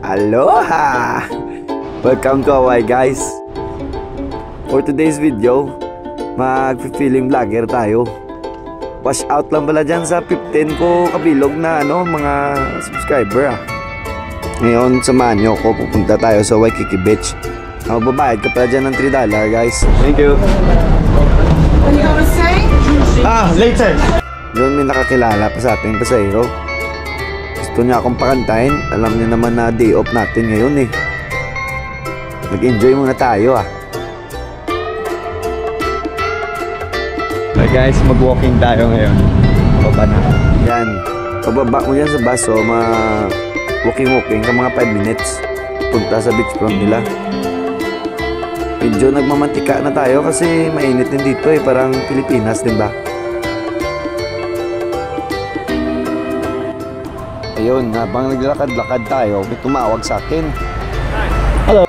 Aloha! Welcome to Hawaii, guys. For today's video, mag-feeling vlogger tayo. Wash out lang pala dyan sa 15 ko kabilog na mga subscriber. Ngayon, samahan nyo ko. Pupunta tayo sa Waikiki Beach. Magbabayad ka pala dyan ng $3, guys. Thank you. What are you gonna say? Later. Doon may nakakilala pa sa ating pasahero. Gusto niya akong pakantahin. Alam niya naman na day off natin ngayon eh. Mag-enjoy muna tayo Hey guys, mag-walking tayo ngayon. Baba na. Yan. Pababa mo yan sa bus, walking ka mga 5 minutes. Punta sa beachfront nila. Medyo nagmamantika na tayo kasi mainit din dito eh. Parang Pilipinas din ba? Ayun, habang naglalakad-lakad tayo, may tumawag sa akin. Hello!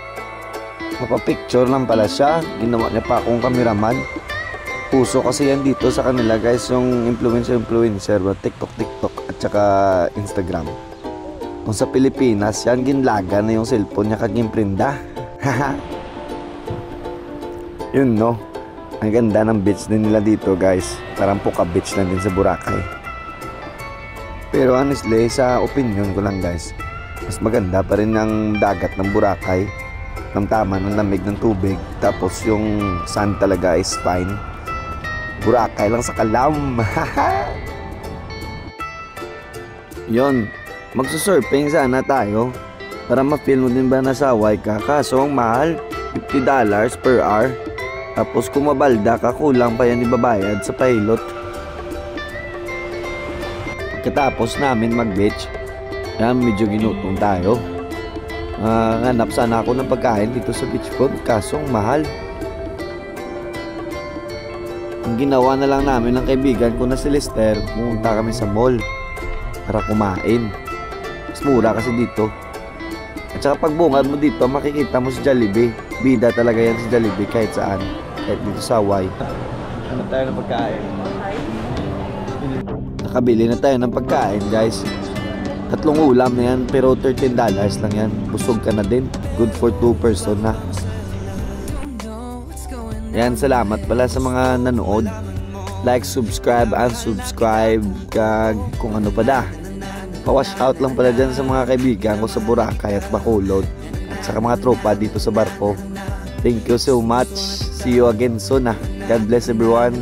Mapapicture lang pala siya. Ginawa niya pa akong cameraman. Puso kasi yan dito sa kanila, guys, yung influencer, TikTok at saka Instagram. Kung sa Pilipinas, yan ginlaga na yung cellphone niya kaging prinda. Yun, no? Ang ganda ng beach din nila dito, guys. Parang Puka Beach lang din sa Boracay. Pero honestly, sa opinion ko lang, guys, mas maganda pa rin ang dagat ng Boracay. Tama ng lamig ng tubig. Tapos yung sand talaga is fine. Boracay lang sa kalam. Yun, magsusurfing sana tayo para ma-feel mo din ba nasa Hawaii ka. Kaso ang mahal, $50 per hour. Tapos kung mabalda ka, kulang pa yan ibabayad sa pilot. Pagkatapos namin mag-beach, yan, medyo ginutom tayo. Hanap sana ako ng pagkain dito sa beachfront, kaso ang mahal. Ang ginawa na lang namin ng kaibigan ko na si Lester, pumunta kami sa mall para kumain. Mas mura kasi dito. At saka pagbungad mo dito, makikita mo si Jollibee. Bida talaga yan si Jollibee kahit saan. Kahit dito sa Hawaii. Ano tayo ng pagkain? Nakabili na tayo ng pagkain, guys. 3 ulam na yan, pero $13 lang yan. Busog ka na din. Good for 2 person na. Yan, salamat pala sa mga nanood. Like, subscribe, unsubscribe, kung ano pa da. Pa-wash out lang pala dyan sa mga kaibigan ko sa Boracay at Bacolod. At sa mga tropa dito sa barko. Thank you so much. See you again soon. God bless everyone.